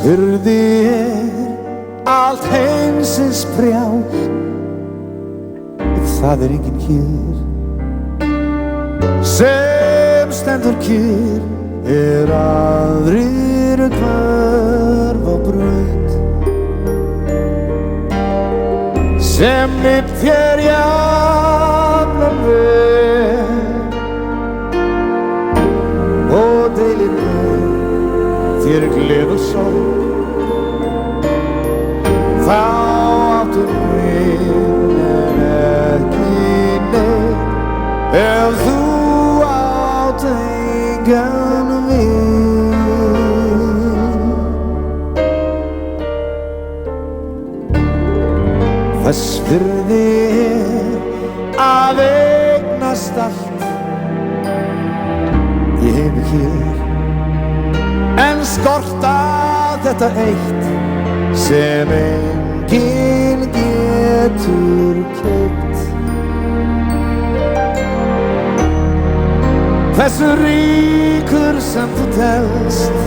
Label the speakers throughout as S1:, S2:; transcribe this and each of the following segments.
S1: Virði allt heimsins brjál, það enginn hér sem stendur kyrr, aðrir hverfa á braut sem mitt þér jafnan veg og deilir með þér gleð og sorg. Þá áttu minn ekki neitt ef þú átt engan vin. Þess virði að eignast allt í heimi hér, en skorta þetta eitt sem enginn getur keypt. Hversu ríkur sem þú telst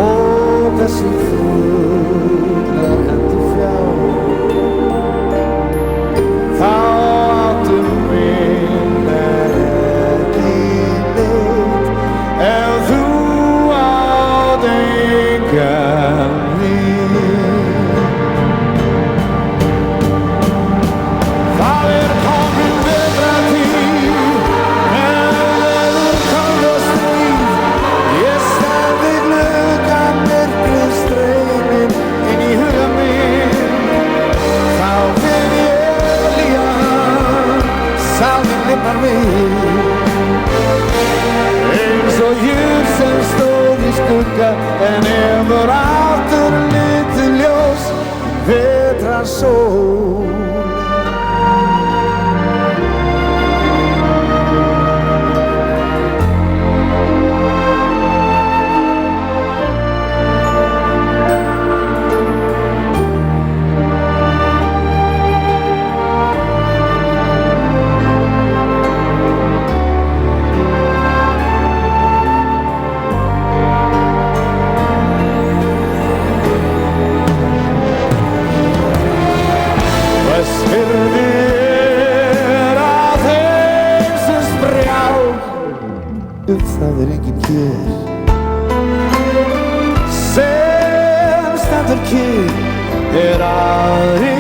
S1: og hversu fullar hendur fjár, þá áttu minn ekki neitt ef þú átt engan vin. Það komin vetrartíð, veður kalt og stríð, ég stend við gluggann, myrkrið streymir inn í huga minn. Þá vil ég lýja salminn lifnar mig, eins og jörð sem stóð í skugga en hefur aftur litið ljós vetrarsól. Það enginn hér sem stendur kyrr, aðrir